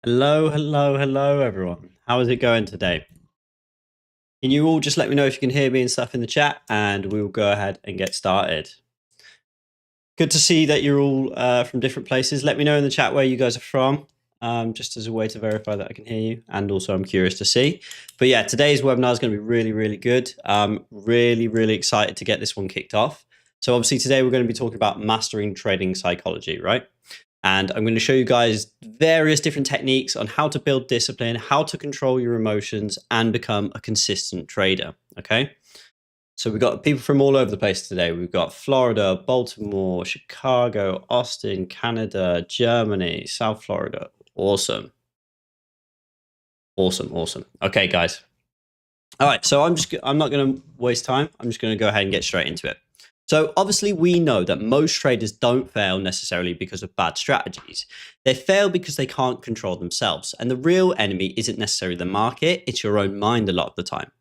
Hello, hello, hello, everyone. How is it going today? Can you all just let me know if you can hear me and stuff in the chat, and we will go ahead and get started. Good to see that you're all from different places. Let me know in the chat where you guys are from, just as a way to verify that I can hear you. And also, I'm curious to see. But yeah, today's webinar is going to be really, really good. Really, really excited to get this one kicked off. So obviously today we're going to be talking about mastering trading psychology, right? And I'm going to show you guys various different techniques on how to build discipline, how to control your emotions, and become a consistent trader. Okay. So we've got people from all over the place today. We've got Florida, Baltimore, Chicago, Austin, Canada, Germany, South Florida. Awesome. Awesome. Awesome. Okay, guys. All right. So I'm not going to waste time. I'm just going to go ahead and get straight into it. So obviously we know that most traders don't fail necessarily because of bad strategies. They fail because they can't control themselves. And the real enemy isn't necessarily the market, it's your own mind a lot of the time.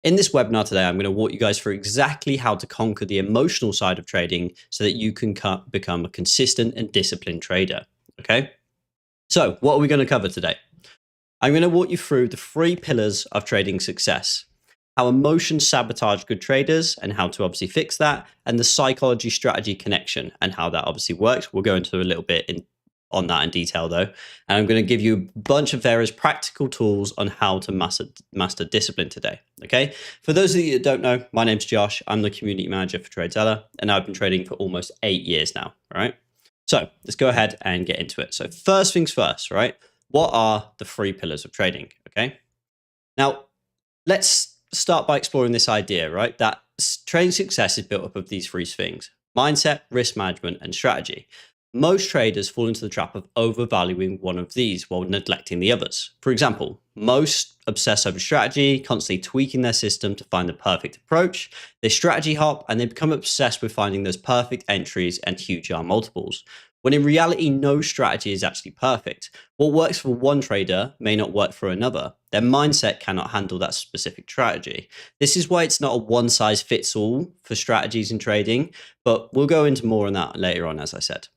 In this webinar today, I'm going to walk you guys through exactly how to conquer the emotional side of trading so that you can become a consistent and disciplined trader. Okay. So what are we going to cover today? I'm going to walk you through the 3 pillars of trading success. How emotions sabotage good traders and how to obviously fix that, and the psychology strategy connection and how that obviously works. We'll go into a little bit on that in detail though. And I'm going to give you a bunch of various practical tools on how to master discipline today. Okay. For those of you that don't know, my name's Josh. I'm the community manager for TradeZella, and I've been trading for almost 8 years now. All right. So let's go ahead and get into it. So first things first, right? What are the 3 pillars of trading? Okay. Now let's start by exploring this idea, right? That trading success is built up of these 3 things: mindset, risk management, and strategy. Most traders fall into the trap of overvaluing one of these while neglecting the others. For example, most obsess over strategy, constantly tweaking their system to find the perfect approach. They strategy hop and they become obsessed with finding those perfect entries and huge R multiples, when in reality, no strategy is actually perfect. What works for one trader may not work for another. Their mindset cannot handle that specific strategy. This is why it's not a one-size-fits-all for strategies in trading, but we'll go into more on that later on, as I said.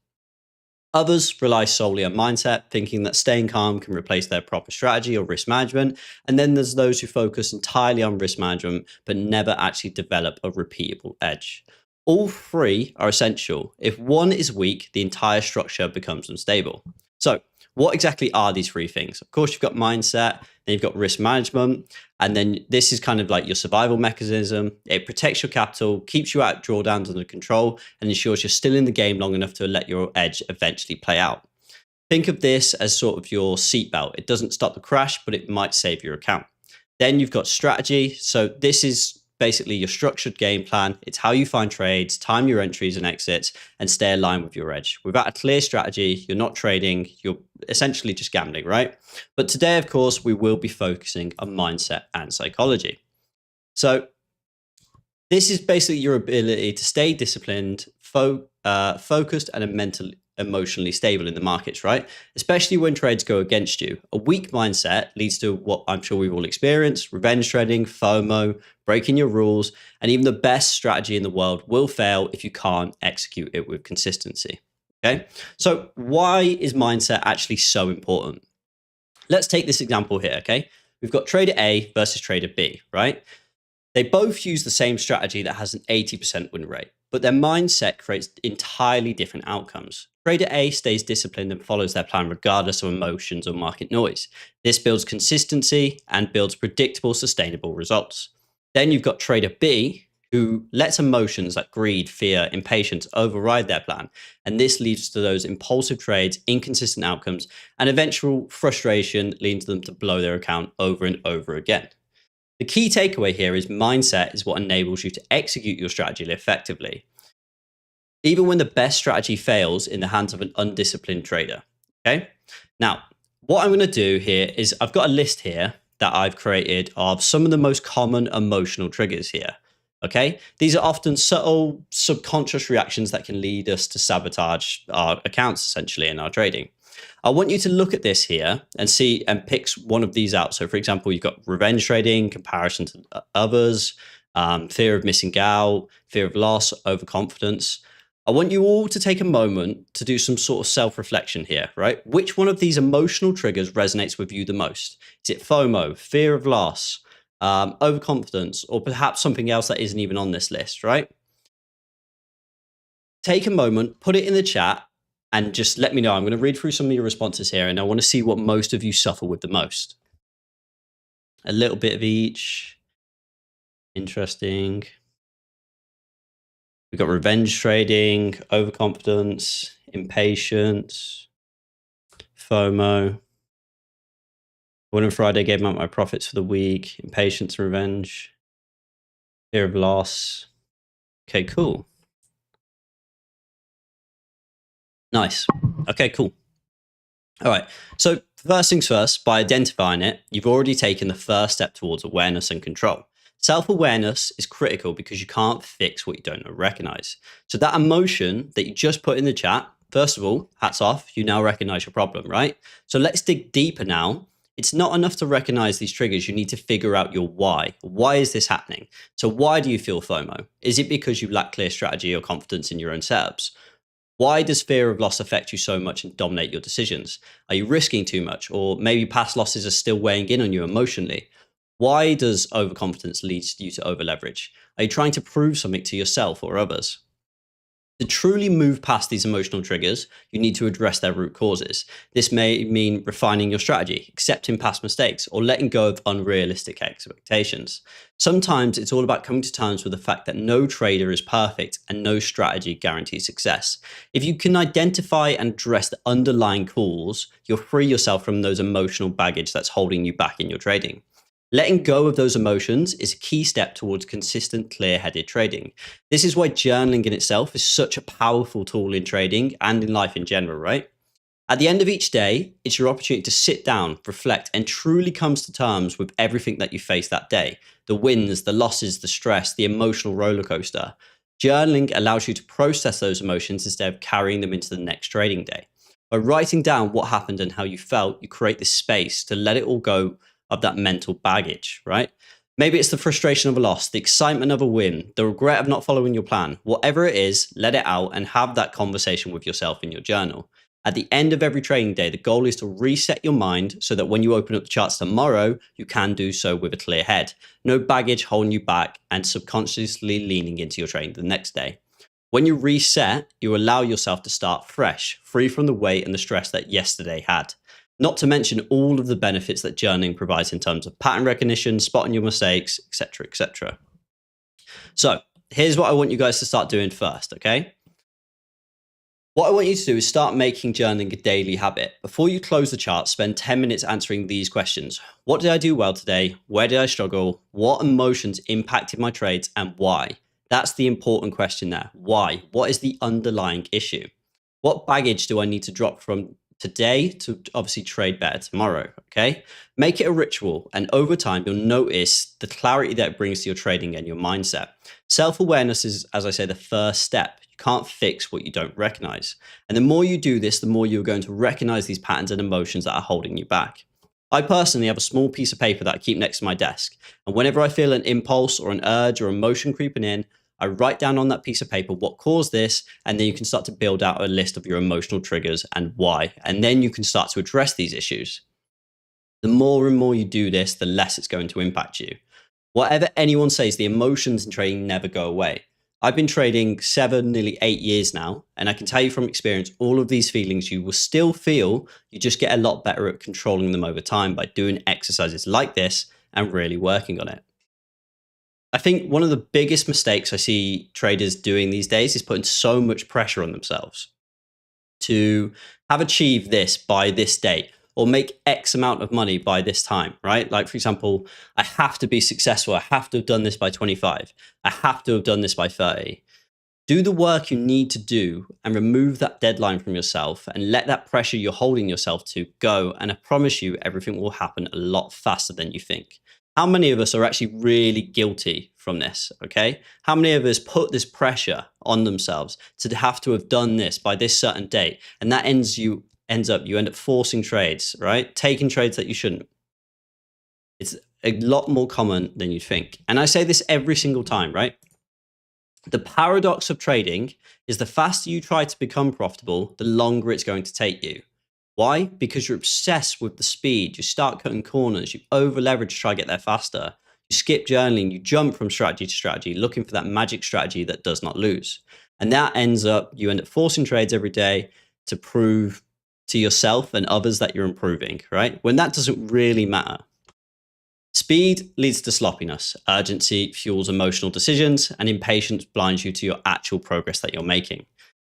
Others rely solely on mindset, thinking that staying calm can replace their proper strategy or risk management. And then there's those who focus entirely on risk management, but never actually develop a repeatable edge. All 3 are essential. If one is weak, the entire structure becomes unstable. So what exactly are these 3 things? Of course, you've got mindset, then you've got risk management, and then this is kind of like your survival mechanism. It protects your capital, keeps you out drawdowns under control, and ensures you're still in the game long enough to let your edge eventually play out. Think of this as sort of your seatbelt. It doesn't stop the crash, but it might save your account. Then you've got strategy. So this is basically your structured game plan. It's how you find trades, time your entries and exits, and stay aligned with your edge. Without a clear strategy, you're not trading, you're essentially just gambling, right? But today, of course, we will be focusing on mindset and psychology. So this is basically your ability to stay disciplined, focused, and emotionally stable in the markets, right? Especially when trades go against you. A weak mindset leads to what I'm sure we've all experienced: revenge trading, FOMO, breaking your rules, and even the best strategy in the world will fail if you can't execute it with consistency. Okay, so why is mindset actually so important? Let's take this example here. Okay, we've got trader A versus trader B, right? They both use the same strategy that has an 80% win rate, but their mindset creates entirely different outcomes. Trader A stays disciplined and follows their plan regardless of emotions or market noise. This builds consistency and builds predictable, sustainable results. Then you've got trader B, who lets emotions like greed, fear, impatience override their plan. And this leads to those impulsive trades, inconsistent outcomes, and eventual frustration, leading them to blow their account over and over again. The key takeaway here is mindset is what enables you to execute your strategy effectively, even when the best strategy fails in the hands of an undisciplined trader. Okay. Now, what I'm going to do here is I've got a list here that I've created of some of the most common emotional triggers here. Okay. These are often subtle, subconscious reactions that can lead us to sabotage our accounts essentially in our trading. I want you to look at this here and see and pick one of these out. So for example, you've got revenge trading, comparison to others, fear of missing out, fear of loss, overconfidence. I want you all to take a moment to do some sort of self-reflection here, right? Which one of these emotional triggers resonates with you the most? Is it FOMO, fear of loss, overconfidence, or perhaps something else that isn't even on this list, right? Take a moment, put it in the chat, and just let me know. I'm going to read through some of your responses here, and I want to see what most of you suffer with the most. A little bit of each. Interesting. We've got revenge trading, overconfidence, impatience, FOMO. One on Friday gave out my profits for the week. Impatience, revenge, fear of loss. Okay, cool. Nice. Okay, cool. All right. So first things first, by identifying it, you've already taken the first step towards awareness and control. Self-awareness is critical because you can't fix what you don't recognize. So that emotion that you just put in the chat, first of all, hats off, you now recognize your problem, right? So let's dig deeper now. It's not enough to recognize these triggers. You need to figure out your why. Why is this happening? So why do you feel FOMO? Is it because you lack clear strategy or confidence in your own setups? Why does fear of loss affect you so much and dominate your decisions? Are you risking too much? Or maybe past losses are still weighing in on you emotionally? Why does overconfidence lead you to overleverage? Are you trying to prove something to yourself or others? To truly move past these emotional triggers, you need to address their root causes. This may mean refining your strategy, accepting past mistakes, or letting go of unrealistic expectations. Sometimes it's all about coming to terms with the fact that no trader is perfect and no strategy guarantees success. If you can identify and address the underlying cause, you'll free yourself from those emotional baggage that's holding you back in your trading. Letting go of those emotions is a key step towards consistent, clear-headed trading. This is why journaling in itself is such a powerful tool in trading and in life in general, right? At the end of each day, it's your opportunity to sit down, reflect, and truly come to terms with everything that you face that day. The wins, the losses, the stress, the emotional roller coaster. Journaling allows you to process those emotions instead of carrying them into the next trading day. By writing down what happened and how you felt, you create this space to let it all go of that mental baggage, right? Maybe it's the frustration of a loss, the excitement of a win, the regret of not following your plan. Whatever it is, let it out and have that conversation with yourself in your journal. At the end of every trading day, the goal is to reset your mind so that when you open up the charts tomorrow, you can do so with a clear head. No baggage holding you back and subconsciously leaning into your trading the next day. When you reset, you allow yourself to start fresh, free from the weight and the stress that yesterday had. Not to mention all of the benefits that journaling provides in terms of pattern recognition, spotting your mistakes, etc., etc. So here's what I want you guys to start doing first, okay? What I want you to do is start making journaling a daily habit. Before you close the chart, spend 10 minutes answering these questions. What did I do well today? Where did I struggle? What emotions impacted my trades and why? That's the important question there. Why? What is the underlying issue? What baggage do I need to drop from today to obviously trade better tomorrow? Okay. Make it a ritual. And over time, you'll notice the clarity that it brings to your trading and your mindset. Self-awareness is, as I say, the first step. You can't fix what you don't recognize. And the more you do this, the more you're going to recognize these patterns and emotions that are holding you back. I personally have a small piece of paper that I keep next to my desk. And whenever I feel an impulse or an urge or emotion creeping in, I write down on that piece of paper what caused this, and then you can start to build out a list of your emotional triggers and why. And then you can start to address these issues. The more and more you do this, the less it's going to impact you. Whatever anyone says, the emotions in trading never go away. I've been trading 7, nearly 8 years now, and I can tell you from experience, all of these feelings you will still feel, you just get a lot better at controlling them over time by doing exercises like this and really working on it. I think one of the biggest mistakes I see traders doing these days is putting so much pressure on themselves to have achieved this by this date or make X amount of money by this time, right? Like, for example, I have to be successful. I have to have done this by 25. I have to have done this by 30. Do the work you need to do and remove that deadline from yourself and let that pressure you're holding yourself to go. And I promise you, everything will happen a lot faster than you think. How many of us are actually really guilty from this? Okay. How many of us put this pressure on themselves to have to have done this by this certain date? And that you end up forcing trades, right? Taking trades that you shouldn't. It's a lot more common than you think. And I say this every single time, right? The paradox of trading is the faster you try to become profitable, the longer it's going to take you. Why? Because you're obsessed with the speed. You start cutting corners, you over leverage to try to get there faster. You skip journaling, you jump from strategy to strategy, looking for that magic strategy that does not lose. And that you end up forcing trades every day to prove to yourself and others that you're improving, right? When that doesn't really matter. Speed leads to sloppiness. Urgency fuels emotional decisions, and impatience blinds you to your actual progress that you're making.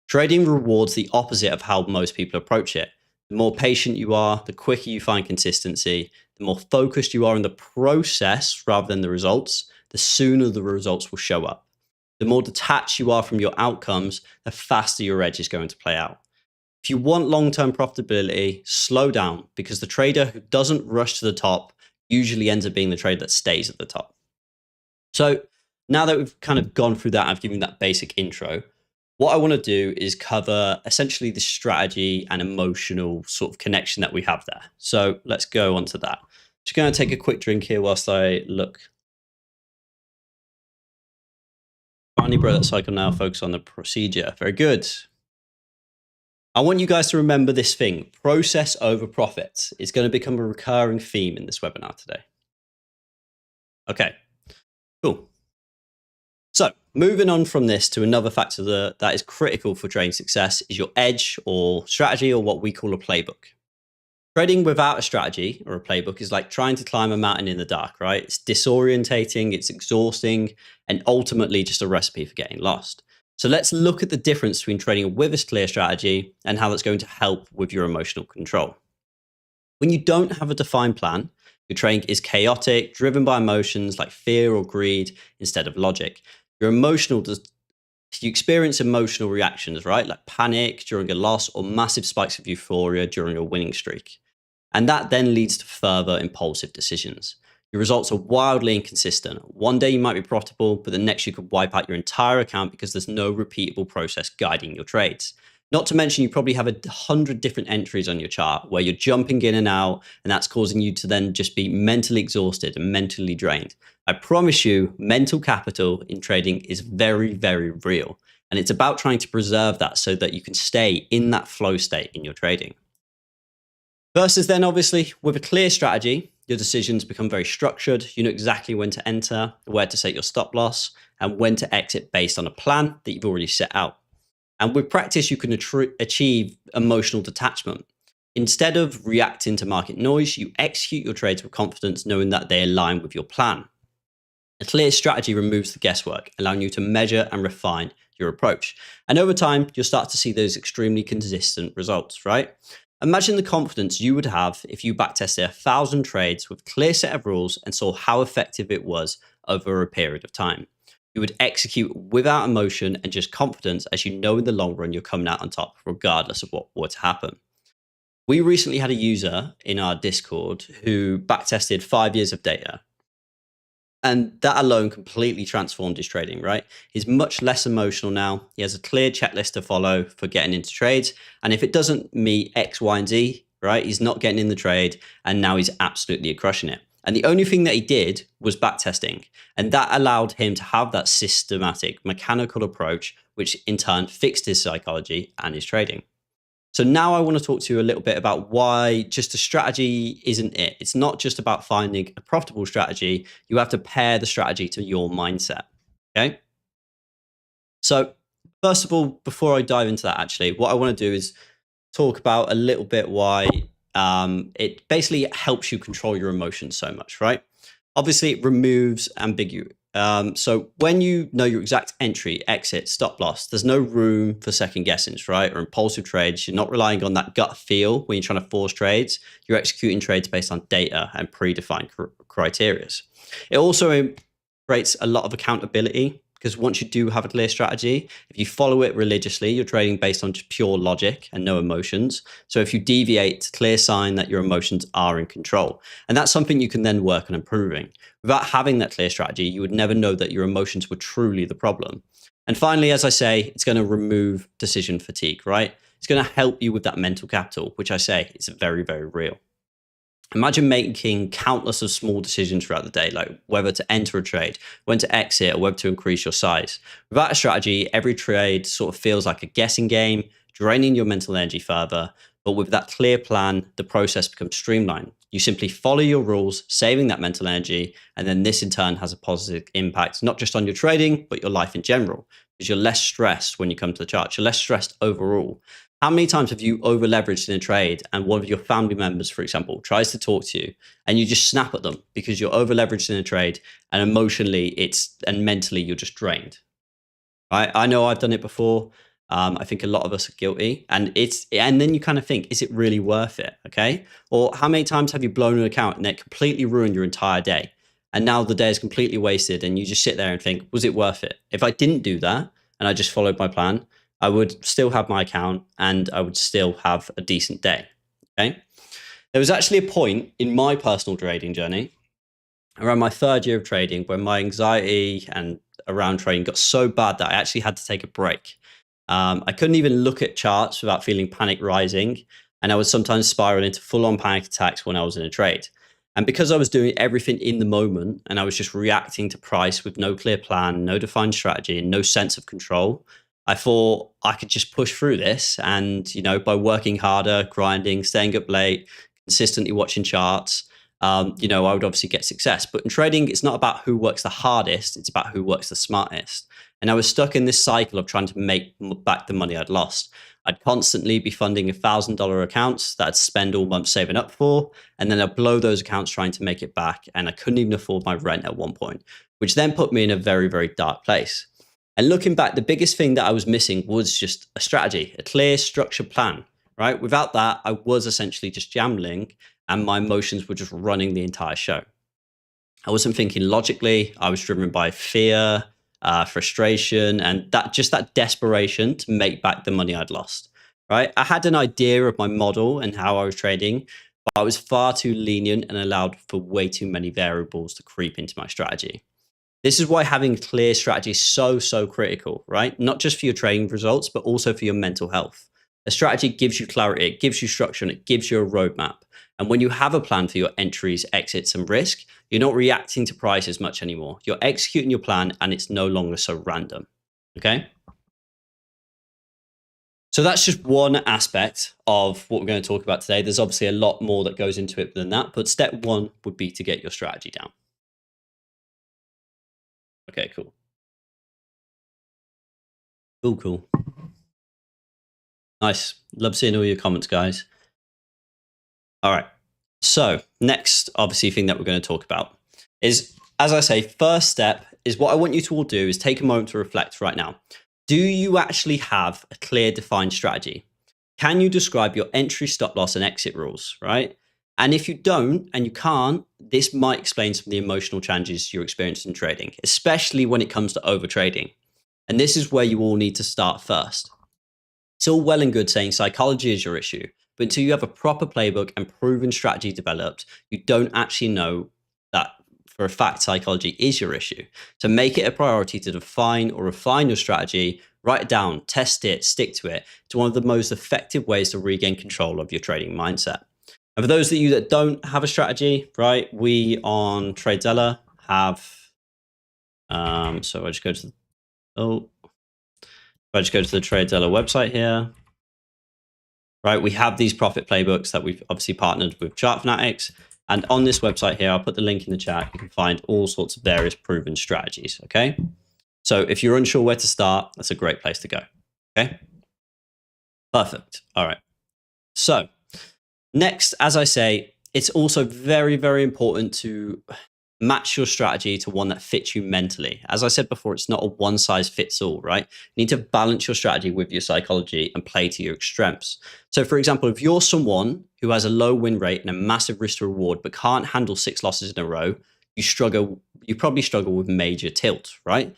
Trading rewards the opposite of how most people approach it. The more patient you are, the quicker you find consistency, the more focused you are on the process rather than the results, the sooner the results will show up. The more detached you are from your outcomes, the faster your edge is going to play out. If you want long-term profitability, slow down, because the trader who doesn't rush to the top usually ends up being the trader that stays at the top. So now that we've kind of gone through that, I've given that basic intro. What I want to do is cover essentially the strategy and emotional sort of connection that we have there. So let's go on to that. Just going to take a quick drink here whilst I look. Finally broke that cycle now, focus on the procedure. Very good. I want you guys to remember this thing, process over profit. It's going to become a recurring theme in this webinar today. Okay, cool. So moving on from this to another factor that is critical for trading success is your edge or strategy, or what we call a playbook. Trading without a strategy or a playbook is like trying to climb a mountain in the dark, right? It's disorientating, it's exhausting, and ultimately just a recipe for getting lost. So let's look at the difference between trading with a clear strategy and how that's going to help with your emotional control. When you don't have a defined plan, your trading is chaotic, driven by emotions like fear or greed instead of logic. You experience emotional reactions, right? Like panic during a loss or massive spikes of euphoria during a winning streak. And that then leads to further impulsive decisions. Your results are wildly inconsistent. One day you might be profitable, but the next you could wipe out your entire account because there's no repeatable process guiding your trades. Not to mention, you probably have 100 different entries on your chart where you're jumping in and out, and that's causing you to then just be mentally exhausted and mentally drained. I promise you, mental capital in trading is very, very real. And it's about trying to preserve that so that you can stay in that flow state in your trading. Versus then, obviously, with a clear strategy, your decisions become very structured. You know exactly when to enter, where to set your stop loss, and when to exit based on a plan that you've already set out. And with practice, you can achieve emotional detachment. Instead of reacting to market noise, you execute your trades with confidence, knowing that they align with your plan. A clear strategy removes the guesswork, allowing you to measure and refine your approach. And over time, you'll start to see those extremely consistent results, right? Imagine the confidence you would have if you backtested 1,000 trades with a clear set of rules and saw how effective it was over a period of time. You would execute without emotion and just confidence, as you know in the long run you're coming out on top, regardless of what were to happen. We recently had a user in our Discord who backtested 5 years of data. And that alone completely transformed his trading, right? He's much less emotional now. He has a clear checklist to follow for getting into trades. And if it doesn't meet X, Y, and Z, right, he's not getting in the trade. And now he's absolutely crushing it. And the only thing that he did was backtesting. And that allowed him to have that systematic, mechanical approach, which in turn fixed his psychology and his trading. So now I want to talk to you a little bit about why just a strategy isn't it. It's not just about finding a profitable strategy. You have to pair the strategy to your mindset. Okay. So first of all, before I dive into that, actually, what I want to do is talk about a little bit why it basically helps you control your emotions so much, right? Obviously, it removes ambiguity. So when you know your exact entry, exit, stop loss, there's no room for second guessings, right? Or impulsive trades. You're not relying on that gut feel when you're trying to force trades. You're executing trades based on data and predefined criteria. It also creates a lot of accountability, because once you do have a clear strategy, if you follow it religiously, you're trading based on just pure logic and no emotions. So if you deviate, clear sign that your emotions are in control. And that's something you can then work on improving. Without having that clear strategy, you would never know that your emotions were truly the problem. And finally, as I say, it's going to remove decision fatigue, right? It's going to help you with that mental capital, which I say is very, very real. Imagine making countless of small decisions throughout the day, like whether to enter a trade, when to exit, or whether to increase your size. Without a strategy, every trade sort of feels like a guessing game, draining your mental energy further. But with that clear plan, the process becomes streamlined. You simply follow your rules, saving that mental energy, and then this in turn has a positive impact, not just on your trading, but your life in general, because you're less stressed when you come to the charts. You're less stressed overall. How many times have you over leveraged in a trade and one of your family members, for example, tries to talk to you and you just snap at them because you're over leveraged in a trade and emotionally and mentally you're just drained, right? I know I've done it before. I think a lot of us are guilty, and then you kind of think, is it really worth it? Okay. Or how many times have you blown an account and it completely ruined your entire day? And now the day is completely wasted and you just sit there and think, was it worth it? If I didn't do that and I just followed my plan, I would still have my account and I would still have a decent day. Okay. There was actually a point in my personal trading journey around my third year of trading where my anxiety and around trading got so bad that I actually had to take a break. I couldn't even look at charts without feeling panic rising. And I would sometimes spiral into full on panic attacks when I was in a trade. And because I was doing everything in the moment and I was just reacting to price with no clear plan, no defined strategy, and no sense of control, I thought I could just push through this. And, by working harder, grinding, staying up late, consistently watching charts, I would obviously get success. But in trading, it's not about who works the hardest, it's about who works the smartest. And I was stuck in this cycle of trying to make back the money I'd lost. I'd constantly be funding $1,000 accounts that I'd spend all month saving up for, and then I'd blow those accounts trying to make it back. And I couldn't even afford my rent at one point, which then put me in a very, very dark place. And looking back, the biggest thing that I was missing was just a strategy, a clear, structured plan, right? Without that, I was essentially just gambling and my emotions were just running the entire show. I wasn't thinking logically. I was driven by fear, frustration, and that desperation to make back the money I'd lost. Right? I had an idea of my model and how I was trading, but I was far too lenient and allowed for way too many variables to creep into my strategy. This is why having a clear strategy is so critical, right? Not just for your trading results, but also for your mental health. A strategy gives you clarity, it gives you structure, and it gives you a roadmap. And when you have a plan for your entries, exits, and risk, you're not reacting to price as much anymore. You're executing your plan and it's no longer so random. Okay. So that's just one aspect of what we're going to talk about today. There's obviously a lot more that goes into it than that, but step one would be to get your strategy down. Okay, cool. Cool. Nice. Love seeing all your comments, guys. All right. So next, obviously, thing that we're going to talk about is, as I say, first step is what I want you to all do is take a moment to reflect right now. Do you actually have a clear, defined strategy? Can you describe your entry, stop loss, and exit rules, right? And if you don't and you can't, this might explain some of the emotional challenges you're experiencing in trading, especially when it comes to over trading. And this is where you all need to start first. It's all well and good saying psychology is your issue, but until you have a proper playbook and proven strategy developed, you don't actually know that for a fact psychology is your issue. So make it a priority to define or refine your strategy, write it down, test it, stick to it. It's one of the most effective ways to regain control of your trading mindset. And for those of you that don't have a strategy, right, we on TradeZella have, so I just go to the TradeZella website here. Right, we have these profit playbooks that we've obviously partnered with Chart Fanatics. And on this website here, I'll put the link in the chat. You can find all sorts of various proven strategies. Okay. So if you're unsure where to start, that's a great place to go. Okay. Perfect. All right. So next, as I say, it's also very, very important to match your strategy to one that fits you mentally. As I said before, it's not a one size fits all, right? You need to balance your strategy with your psychology and play to your strengths. So for example, if you're someone who has a low win rate and a massive risk to reward, but can't handle 6 losses in a row, you probably struggle with major tilt, right?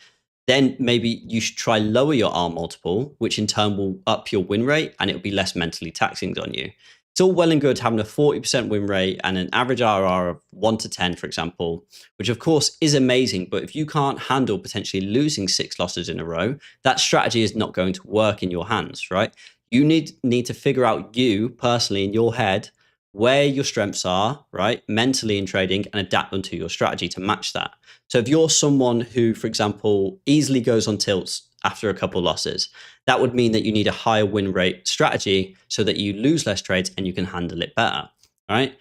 Then maybe you should try lower your R multiple, which in turn will up your win rate and it'll be less mentally taxing on you. It's all well and good having a 40% win rate and an average IRR of 1 to 10, for example, which of course is amazing. But if you can't handle potentially losing 6 losses in a row, that strategy is not going to work in your hands, right? You need to figure out, you personally in your head, where your strengths are, right, mentally in trading, and adapt them to your strategy to match that. So if you're someone who, for example, easily goes on tilts after a couple losses, that would mean that you need a higher win rate strategy so that you lose less trades and you can handle it better, right?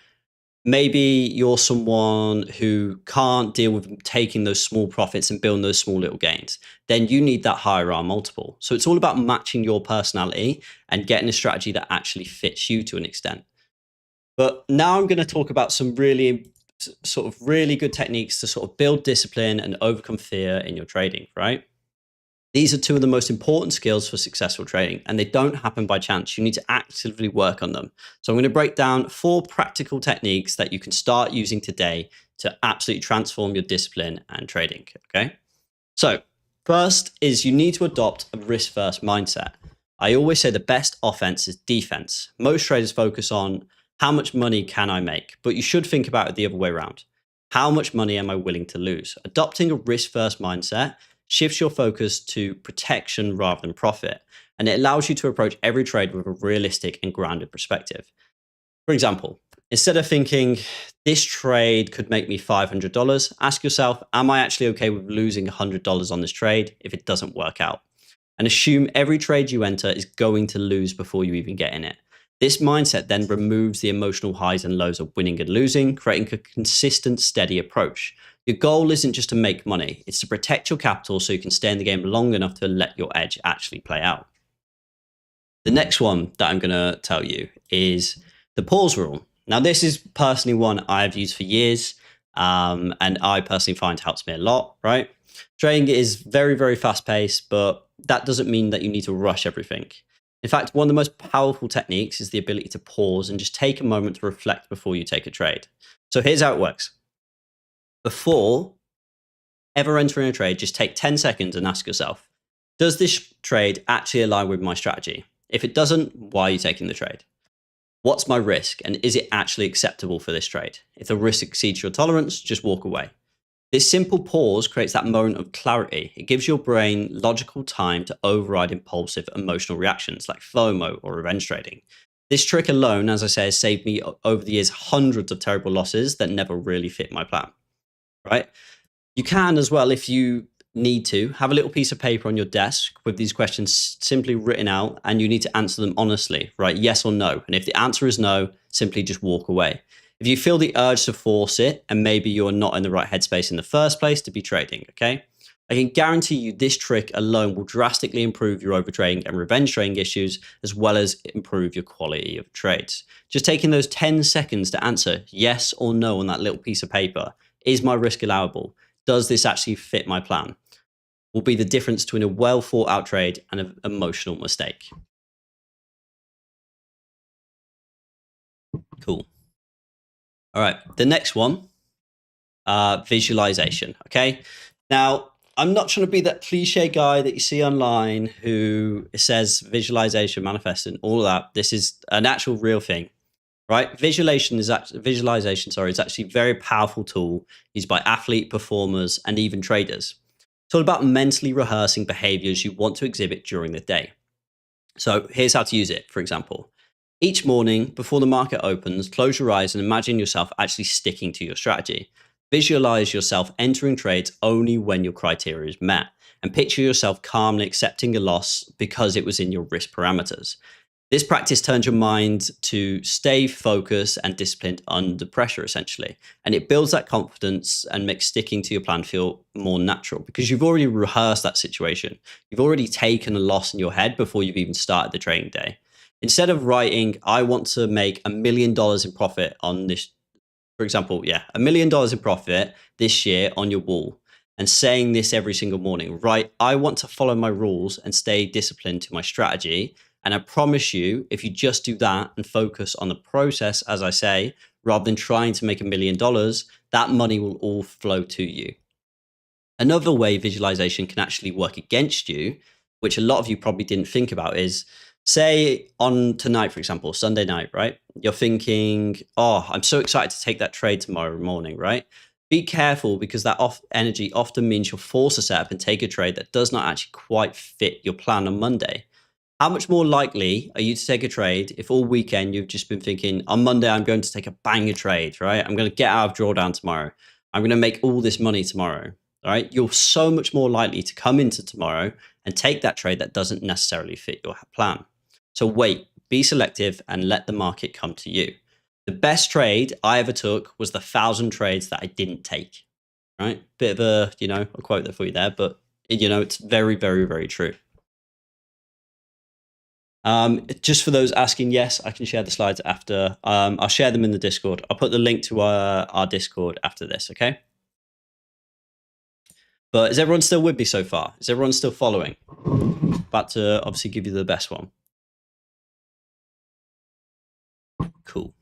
Maybe you're someone who can't deal with taking those small profits and building those small little gains. Then you need that higher R multiple. So it's all about matching your personality and getting a strategy that actually fits you to an extent. But now I'm going to talk about some really good techniques to sort of build discipline and overcome fear in your trading, right? These are two of the most important skills for successful trading, and they don't happen by chance. You need to actively work on them. So I'm going to break down 4 practical techniques that you can start using today to absolutely transform your discipline and trading, okay? So first is you need to adopt a risk-first mindset. I always say the best offense is defense. Most traders focus on how much money can I make, but you should think about it the other way around. How much money am I willing to lose? Adopting a risk-first mindset shifts your focus to protection rather than profit, and it allows you to approach every trade with a realistic and grounded perspective. For example, instead of thinking this trade could make me $500, ask yourself, am I actually okay with losing $100 on this trade if it doesn't work out? And assume every trade you enter is going to lose before you even get in it. This mindset then removes the emotional highs and lows of winning and losing, creating a consistent, steady approach. Your goal isn't just to make money, it's to protect your capital so you can stay in the game long enough to let your edge actually play out. The next one that I'm going to tell you is the pause rule. Now, this is personally one I've used for years, and I personally find helps me a lot, right? Trading is very, very fast paced, but that doesn't mean that you need to rush everything. In fact, one of the most powerful techniques is the ability to pause and just take a moment to reflect before you take a trade. So here's how it works. Before ever entering a trade, just take 10 seconds and ask yourself, does this trade actually align with my strategy? If it doesn't, why are you taking the trade? What's my risk, and is it actually acceptable for this trade? If the risk exceeds your tolerance, just walk away. This simple pause creates that moment of clarity. It gives your brain logical time to override impulsive emotional reactions like FOMO or revenge trading. This trick alone, as I say, has saved me over the years hundreds of terrible losses that never really fit my plan, right? You can as well, if you need to, have a little piece of paper on your desk with these questions simply written out, and you need to answer them honestly, right? Yes or no. And if the answer is no, simply just walk away. If you feel the urge to force it, and maybe you're not in the right headspace in the first place to be trading, okay? I can guarantee you this trick alone will drastically improve your overtrading and revenge trading issues, as well as improve your quality of trades. Just taking those 10 seconds to answer yes or no on that little piece of paper. Is my risk allowable? Does this actually fit my plan? Will be the difference between a well thought out trade and an emotional mistake. Cool. All right. The next one, visualization. Okay. Now, I'm not trying to be that cliche guy that you see online who says visualization, manifesting, all of that. This is an actual real thing, right? Visualization is actually a very powerful tool used by athlete performers and even traders. It's all about mentally rehearsing behaviors you want to exhibit during the day. So here's how to use it. For example, each morning before the market opens, close your eyes and imagine yourself actually sticking to your strategy. Visualize yourself entering trades only when your criteria is met, and picture yourself calmly accepting a loss because it was in your risk parameters. This practice turns your mind to stay focused and disciplined under pressure, essentially. And it builds that confidence and makes sticking to your plan feel more natural because you've already rehearsed that situation. You've already taken a loss in your head before you've even started the trading day. Instead of writing, I want to make $1 million in profit on this, for example, $1 million in profit this year on your wall, and saying this every single morning, right? I want to follow my rules and stay disciplined to my strategy. And I promise you, if you just do that and focus on the process, as I say, rather than trying to make $1 million, that money will all flow to you. Another way visualization can actually work against you, which a lot of you probably didn't think about, is say on tonight, for example, Sunday night, right? You're thinking, oh, I'm so excited to take that trade tomorrow morning, right? Be careful because that energy often means you'll force a setup and take a trade that does not actually quite fit your plan on Monday. How much more likely are you to take a trade if all weekend you've just been thinking, on Monday, I'm going to take a banger trade, right? I'm going to get out of drawdown tomorrow. I'm going to make all this money tomorrow, right? You're so much more likely to come into tomorrow and take that trade that doesn't necessarily fit your plan. So wait, be selective and let the market come to you. The best trade I ever took was the 1,000 trades that I didn't take, right? Bit of a, a quote there for you there, but it's very, very, very true. Just for those asking, yes, I can share the slides after. I'll share them in the Discord. I'll put the link to our Discord after this, okay? But is everyone still with me so far? Is everyone still following? About to obviously give you the best one. Cool.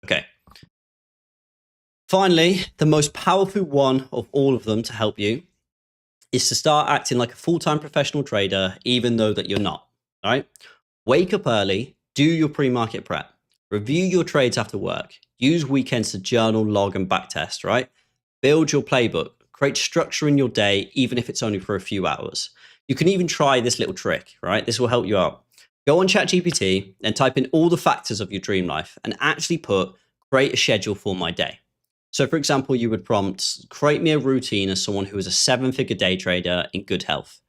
Okay. Finally, the most powerful one of all of them to help you is to start acting like a full-time professional trader, even though that you're not, all right? Wake up early, do your pre-market prep, review your trades after work, use weekends to journal, log, and backtest, right? Build your playbook, create structure in your day, even if it's only for a few hours. You can even try this little trick, right? This will help you out. Go on ChatGPT and type in all the factors of your dream life and actually put, create a schedule for my day. So for example, you would prompt, create me a routine as someone who is a 7-figure day trader in good health.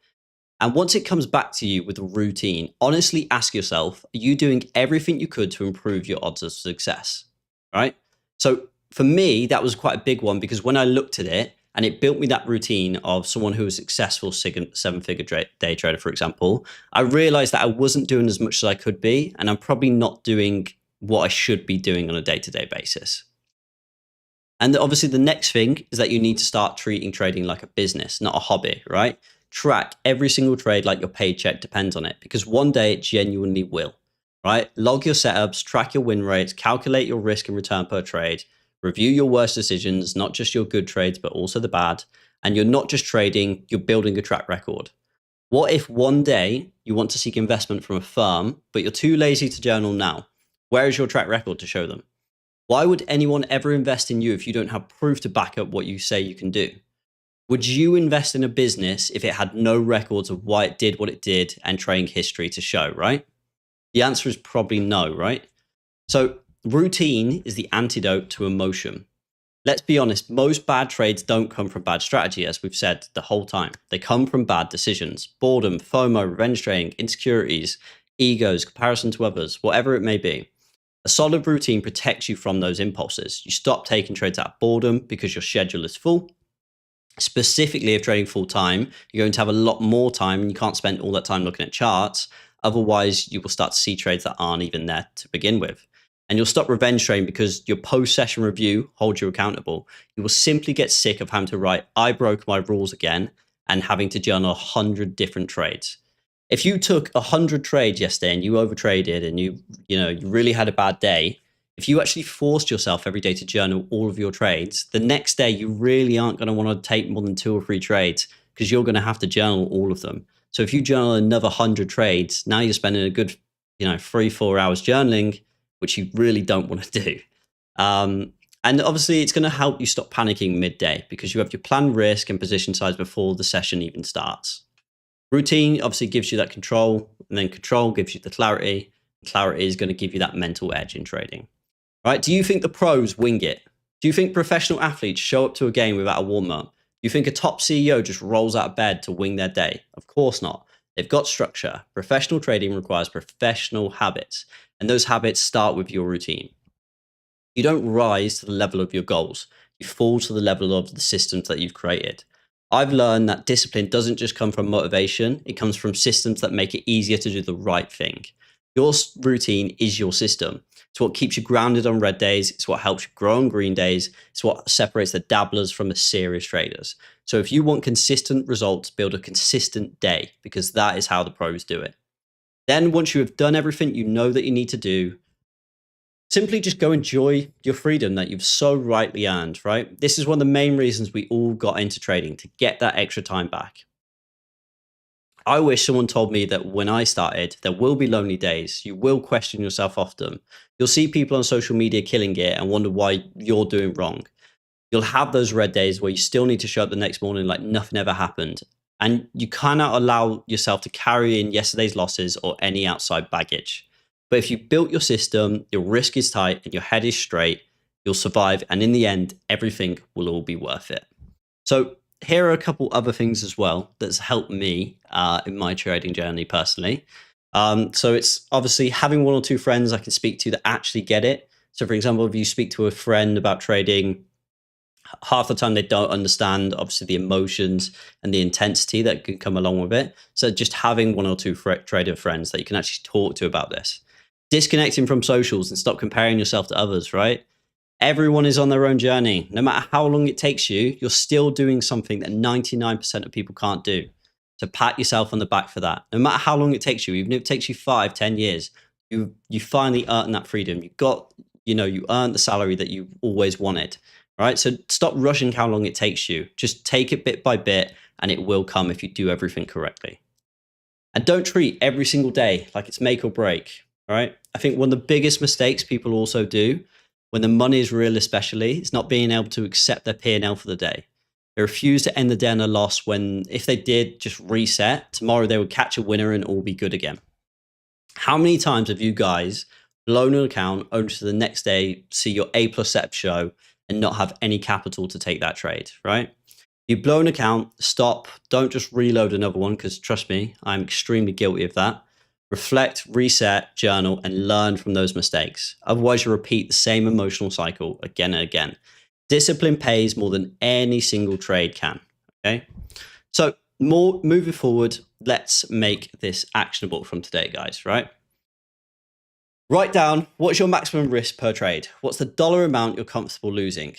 And once it comes back to you with a routine, honestly ask yourself, are you doing everything you could to improve your odds of success, right? So for me, that was quite a big one because when I looked at it and it built me that routine of someone who was a successful 7-figure day trader, for example, I realized that I wasn't doing as much as I could be, and I'm probably not doing what I should be doing on a day-to-day basis. And obviously the next thing is that you need to start treating trading like a business, not a hobby, right? Track every single trade like your paycheck depends on it, because one day it genuinely will, right? Log your setups, track your win rates, calculate your risk and return per trade, review your worst decisions, not just your good trades, but also the bad. And you're not just trading, you're building a track record. What if one day you want to seek investment from a firm, but you're too lazy to journal now? Where is your track record to show them? Why would anyone ever invest in you if you don't have proof to back up what you say you can do? Would you invest in a business if it had no records of why it did what it did and trading history to show, right? The answer is probably no, right? So routine is the antidote to emotion. Let's be honest, most bad trades don't come from bad strategy, as we've said the whole time. They come from bad decisions, boredom, FOMO, revenge trading, insecurities, egos, comparison to others, whatever it may be. A solid routine protects you from those impulses. You stop taking trades out of boredom because your schedule is full. Specifically, if trading full time, you're going to have a lot more time and you can't spend all that time looking at charts. Otherwise, you will start to see trades that aren't even there to begin with. And you'll stop revenge trading because your post-session review holds you accountable. You will simply get sick of having to write, I broke my rules again, and having to journal 100 different trades. If you took 100 trades yesterday and you overtraded and you really had a bad day, if you actually forced yourself every day to journal all of your trades, the next day you really aren't going to want to take more than 2 or 3 trades because you're going to have to journal all of them. So if you journal another 100 trades, now you're spending a good 3-4 hours journaling, which you really don't want to do. And obviously it's going to help you stop panicking midday because you have your planned risk and position size before the session even starts. Routine obviously gives you that control, and then control gives you the clarity. Clarity is going to give you that mental edge in trading. Right? Do you think the pros wing it? Do you think professional athletes show up to a game without a warm-up? Do you think a top CEO just rolls out of bed to wing their day? Of course not. They've got structure. Professional trading requires professional habits, and those habits start with your routine. You don't rise to the level of your goals. You fall to the level of the systems that you've created. I've learned that discipline doesn't just come from motivation. It comes from systems that make it easier to do the right thing. Your routine is your system. It's what keeps you grounded on red days. It's what helps you grow on green days. It's what separates the dabblers from the serious traders. So if you want consistent results, build a consistent day, because that is how the pros do it. Then once you have done everything you know that you need to do, simply just go enjoy your freedom that you've so rightly earned, right? This is one of the main reasons we all got into trading, to get that extra time back. I wish someone told me that when I started, there will be lonely days. You will question yourself often. You'll see people on social media killing it and wonder why you're doing wrong. You'll have those red days where you still need to show up the next morning like nothing ever happened. And you cannot allow yourself to carry in yesterday's losses or any outside baggage. But if you built your system, your risk is tight and your head is straight, you'll survive. And in the end, everything will all be worth it. So here are a couple other things as well that's helped me in my trading journey personally. So it's obviously having one or two friends I can speak to that actually get it. So for example, if you speak to a friend about trading, half the time they don't understand obviously the emotions and the intensity that can come along with it. So just having one or two trader friends that you can actually talk to about this. Disconnecting from socials and stop comparing yourself to others, right? Everyone is on their own journey. No matter how long it takes you, you're still doing something that 99% of people can't do. So pat yourself on the back for that. No matter how long it takes you, even if it takes you 5, 10 years, you finally earned that freedom. You got, you earned the salary that you always wanted, right? So stop rushing how long it takes you. Just take it bit by bit and it will come if you do everything correctly. And don't treat every single day like it's make or break, right? I think one of the biggest mistakes people also do when the money is real, especially, is not being able to accept their P&L for the day. They refuse to end the day on a loss when, if they did just reset, tomorrow they would catch a winner and all be good again. How many times have you guys blown an account only to the next day see your A+ set show and not have any capital to take that trade, right? You blow an account, stop, don't just reload another one, because trust me, I'm extremely guilty of that. Reflect, reset, journal, and learn from those mistakes. Otherwise, you repeat the same emotional cycle again and again. Discipline pays more than any single trade can, okay? So moving forward, let's make this actionable from today, guys, right? Write down what's your maximum risk per trade. What's the dollar amount you're comfortable losing?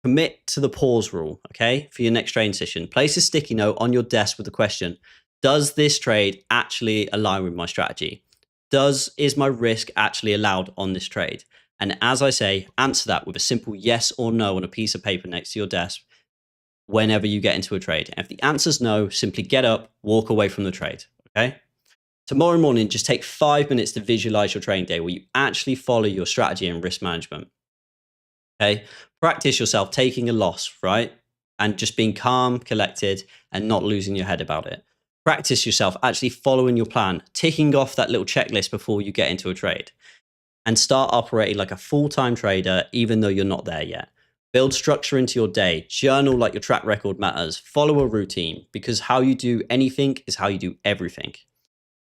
Commit to the pause rule, okay, for your next trading session. Place a sticky note on your desk with the question, does this trade actually align with my strategy? Is my risk actually allowed on this trade? And as I say, answer that with a simple yes or no on a piece of paper next to your desk whenever you get into a trade. And if the answer's no, simply get up, walk away from the trade, okay? Tomorrow morning, just take 5 minutes to visualize your trading day where you actually follow your strategy and risk management. Okay, practice yourself taking a loss, right? And just being calm, collected, and not losing your head about it. Practice yourself actually following your plan, ticking off that little checklist before you get into a trade, and start operating like a full-time trader, even though you're not there yet. Build structure into your day, journal like your track record matters, follow a routine, because how you do anything is how you do everything.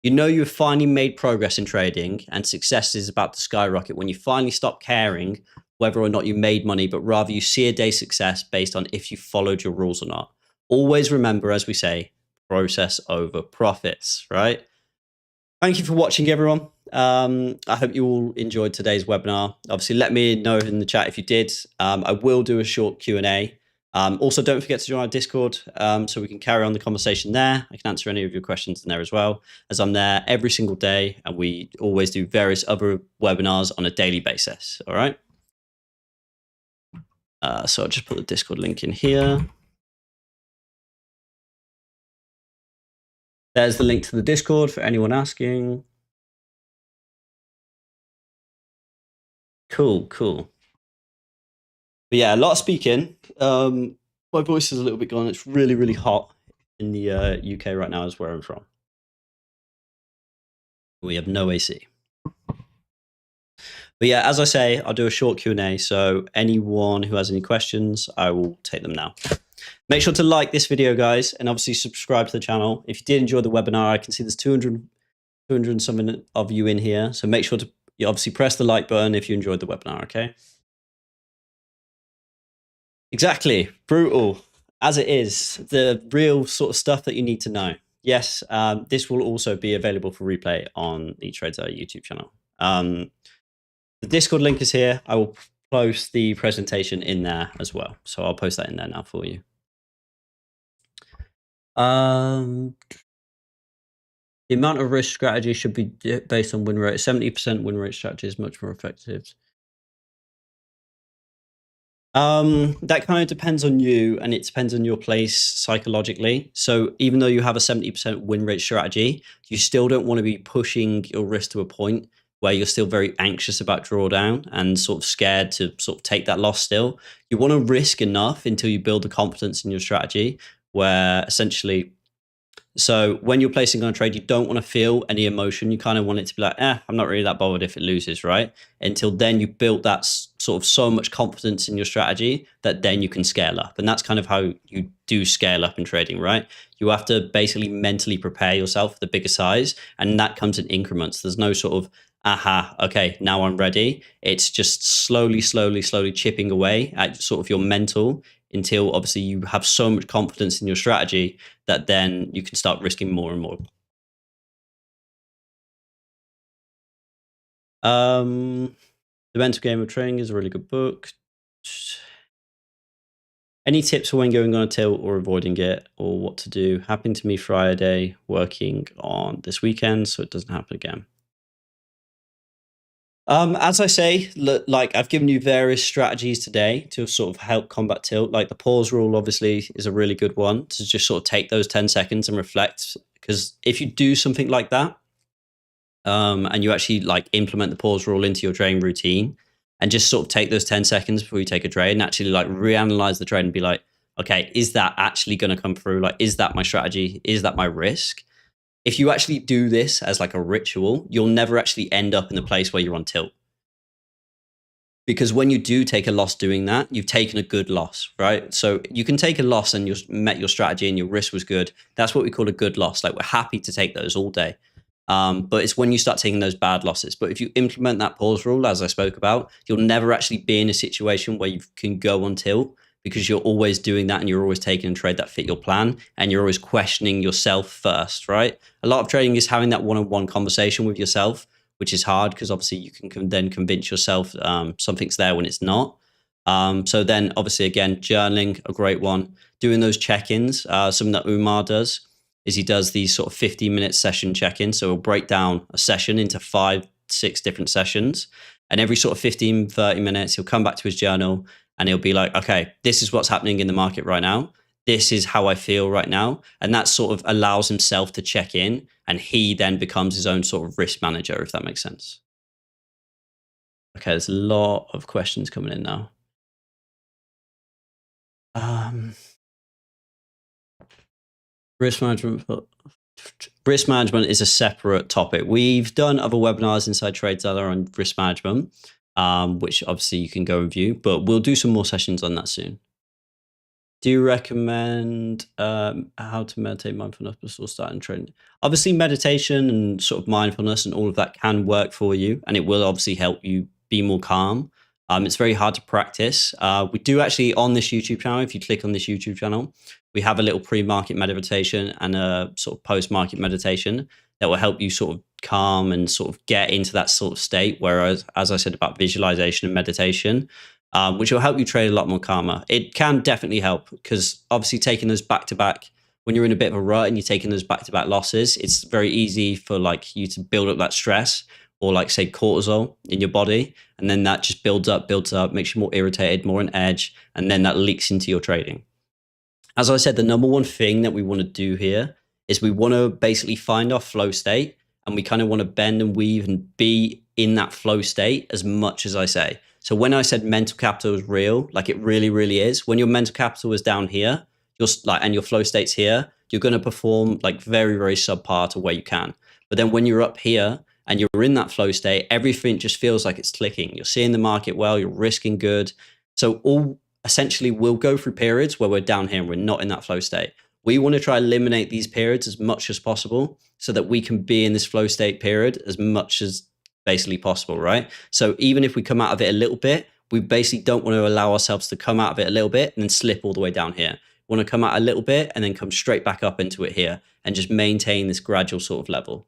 You know you've finally made progress in trading and success is about to skyrocket when you finally stop caring whether or not you made money, but rather you see a day's success based on if you followed your rules or not. Always remember, as we say, process over profits, right? Thank you for watching, everyone. I hope you all enjoyed today's webinar. Obviously, let me know in the chat if you did. I will do a short Q&A. Also, don't forget to join our Discord so we can carry on the conversation there. I can answer any of your questions in there as well, as I'm there every single day, and we always do various other webinars on a daily basis, all right? So I'll just put the Discord link in here. There's the link to the Discord for anyone asking. Cool. But yeah, a lot of speaking. My voice is a little bit gone. It's really, really hot in the UK right now, is where I'm from. We have no AC. But yeah, as I say, I'll do a short Q&A. So anyone who has any questions, I will take them now. Make sure to like this video, guys, and obviously subscribe to the channel. If you did enjoy the webinar, I can see there's 200 and something of you in here. So make sure to obviously press the like button if you enjoyed the webinar, okay? Exactly. Brutal. As it is, the real sort of stuff that you need to know. Yes, this will also be available for replay on the TradeZella YouTube channel. The Discord link is here. I will post the presentation in there as well. So I'll post that in there now for you. The amount of risk strategy should be based on win rate. 70% win rate strategy is much more effective. That kind of depends on you, and it depends on your place psychologically. So even though you have a 70% win rate strategy, you still don't want to be pushing your risk to a point where you're still very anxious about drawdown and sort of scared to sort of take that loss still. You want to risk enough until you build the confidence in your strategy where essentially So when you're placing on a trade, you don't want to feel any emotion. You kind of want it to be like, I'm not really that bothered if it loses, right? Until then you built that sort of so much confidence in your strategy that then you can scale up. And that's kind of how you do scale up in trading, right? You have to basically mentally prepare yourself for the bigger size. And that comes in increments. There's no sort of, okay, now I'm ready. It's just slowly chipping away at sort of your mental until obviously you have so much confidence in your strategy that then you can start risking more and more. The Mental Game of Trading is a really good book. Any tips for when going on a tilt or avoiding it, or what to do? Happened to me Friday, working on this weekend, so it doesn't happen again. As I say, like I've given you various strategies today to sort of help combat tilt. Like the pause rule, obviously, is a really good one to just sort of take those 10 seconds and reflect. Because if you do something like that, and you actually like implement the pause rule into your trading routine, and just sort of take those 10 seconds before you take a trade and actually like reanalyze the trade and be like, okay, is that actually going to come through? Like, is that my strategy? Is that my risk? If you actually do this as like a ritual, you'll never actually end up in the place where you're on tilt. Because when you do take a loss doing that, you've taken a good loss, right? So you can take a loss and you met your strategy and your risk was good. That's what we call a good loss. Like we're happy to take those all day. But it's when you start taking those bad losses. But if you implement that pause rule, as I spoke about, you'll never actually be in a situation where you can go on tilt, because you're always doing that and you're always taking a trade that fit your plan and you're always questioning yourself first, right? A lot of trading is having that one-on-one conversation with yourself, which is hard because obviously you can then convince yourself something's there when it's not. So then obviously, again, journaling, a great one. Doing those check-ins, something that Umar does is he does these sort of 15-minute session check-ins. So he'll break down a session into 5-6 different sessions. And every sort of 15, 30 minutes, he'll come back to his journal and he'll be like, okay, this is what's happening in the market right now. This is how I feel right now. And that sort of allows himself to check in, and he then becomes his own sort of risk manager, if that makes sense. Okay, there's a lot of questions coming in now. Risk management. Risk management is a separate topic. We've done other webinars inside TradeZella on risk management, which obviously you can go and view, but we'll do some more sessions on that soon. Do you recommend how to meditate mindfulness before starting trading? Obviously, meditation and sort of mindfulness and all of that can work for you, and it will obviously help you be more calm. It's very hard to practice. We do actually on this YouTube channel, if you click on this YouTube channel, we have a little pre-market meditation and a sort of post-market meditation that will help you sort of calm and sort of get into that sort of state. Whereas, as I said about visualization and meditation, which will help you trade a lot more calmer. It can definitely help because obviously taking those back-to-back, when you're in a bit of a rut and you're taking those back-to-back losses, it's very easy for like you to build up that stress or like say cortisol in your body. And then that just builds up, makes you more irritated, more on edge. And then that leaks into your trading. As I said, the number one thing that we want to do here is we want to basically find our flow state, and we kind of want to bend and weave and be in that flow state as much as I say. So when I said mental capital is real, like it really, really is. When your mental capital is down here, you're like, and your flow state's here, you're going to perform like very, very subpar to where you can. But then when you're up here and you're in that flow state, everything just feels like it's clicking. You're seeing the market well, you're risking good. So all essentially we'll go through periods where we're down here and we're not in that flow state. We want to try eliminate these periods as much as possible so that we can be in this flow state period as much as basically possible, right? So even if we come out of it a little bit, we basically don't want to allow ourselves to come out of it a little bit and then slip all the way down here. We want to come out a little bit and then come straight back up into it here and just maintain this gradual sort of level.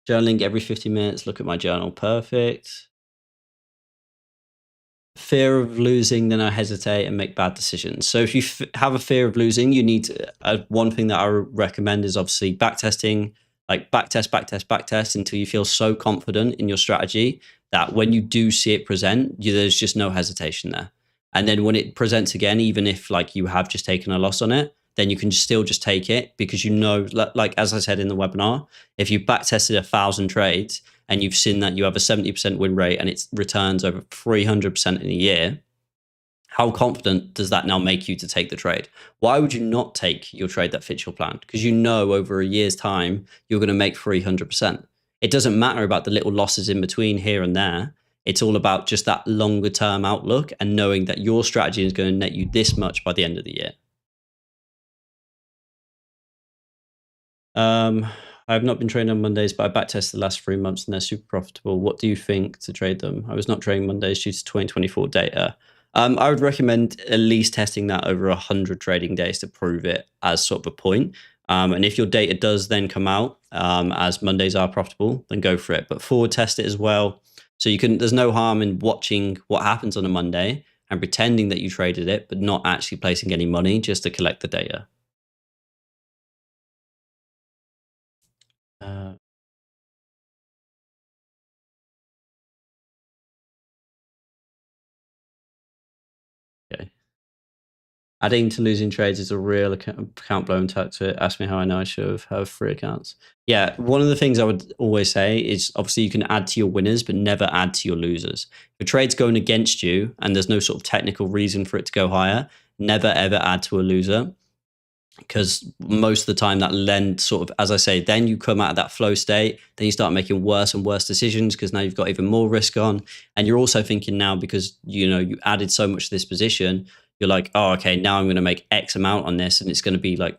Journaling every 50 minutes, look at my journal, perfect. Fear of losing, then I hesitate and make bad decisions. So if you have a fear of losing, you need to, one thing that I recommend is obviously back testing, like back test until you feel so confident in your strategy that when you do see it present, there's just no hesitation there. And then when it presents again, even if like you have just taken a loss on it, then you can still just take it because you know, like as I said in the webinar, if you back tested 1,000 trades and you've seen that you have a 70% win rate and it returns over 300% in a year, How confident does that now make you to take the trade? Why would you not take your trade that fits your plan? Because you know over a year's time, you're going to make 300%. It doesn't matter about the little losses in between here and there. It's all about just that longer term outlook and knowing that your strategy is going to net you this much by the end of the year. I have not been trading on Mondays, but I backtested the last 3 months and they're super profitable. What do you think to trade them? I was not trading Mondays due to 2024 data. I would recommend at least testing that over 100 trading days to prove it as sort of a point. And if your data does then come out as Mondays are profitable, then go for it. But forward test it as well. So you can. There's no harm in watching what happens on a Monday and pretending that you traded it, but not actually placing any money just to collect the data. Okay. Adding to losing trades is a real account blowing tactic. Ask me how I know I should have 3 accounts. Yeah, one of the things I would always say is obviously you can add to your winners, but never add to your losers. If your trade's going against you and there's no sort of technical reason for it to go higher, never ever add to a loser. Because most of the time that lend sort of, as I say, then you come out of that flow state, then you start making worse and worse decisions because now you've got even more risk on. And you're also thinking now, because you added so much to this position, you're like, oh, okay, now I'm going to make X amount on this and it's going to be life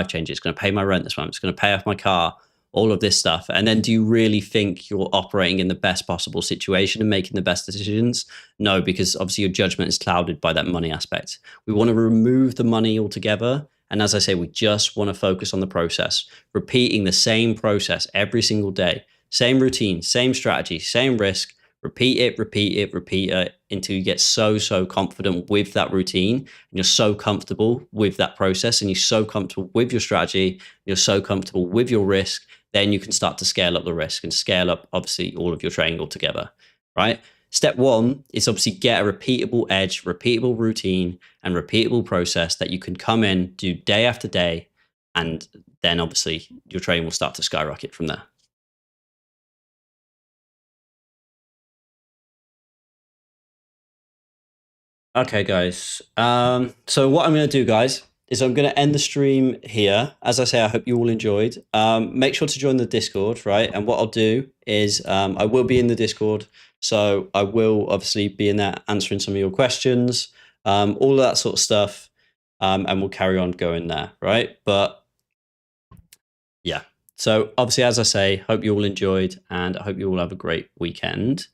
changing. It's going to pay my rent this month. It's going to pay off my car, all of this stuff. And then do you really think you're operating in the best possible situation and making the best decisions? No, because obviously your judgment is clouded by that money aspect. We want to remove the money altogether. And as I say, we just want to focus on the process, repeating the same process every single day, same routine, same strategy, same risk, repeat it until you get so confident with that routine and you're so comfortable with that process and you're so comfortable with your strategy, you're so comfortable with your risk, then you can start to scale up the risk and scale up obviously all of your trading altogether, right? Step 1 is obviously get a repeatable edge, repeatable routine, and repeatable process that you can come in, do day after day, and then obviously your trading will start to skyrocket from there. Okay, guys. So what I'm going to do, guys, is I'm going to end the stream here. As I say, I hope you all enjoyed. Make sure to join the Discord, right? And what I'll do is I will be in the Discord. So I will obviously be in there answering some of your questions, all of that sort of stuff. And we'll carry on going there, right? But yeah. So obviously, as I say, hope you all enjoyed and I hope you all have a great weekend.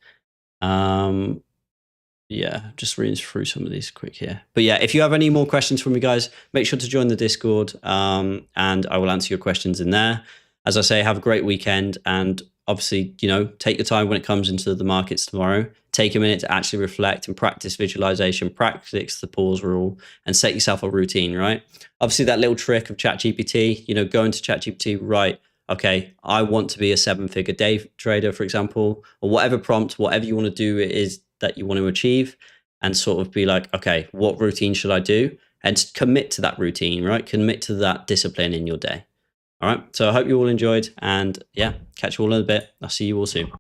Yeah, just reading through some of these quick here. But yeah, if you have any more questions from me, guys, make sure to join the Discord and I will answer your questions in there. As I say, have a great weekend and obviously, take your time when it comes into the markets tomorrow. Take a minute to actually reflect and practice visualization, practice the pause rule and set yourself a routine, right? Obviously, that little trick of ChatGPT, go into ChatGPT, right? Okay, I want to be a 7-figure day trader, for example, or whatever prompt, whatever you want to do it is that you want to achieve and sort of be like, okay, what routine should I do? And commit to that routine, right? Commit to that discipline in your day. All right. So I hope you all enjoyed and yeah, catch you all in a bit. I'll see you all soon.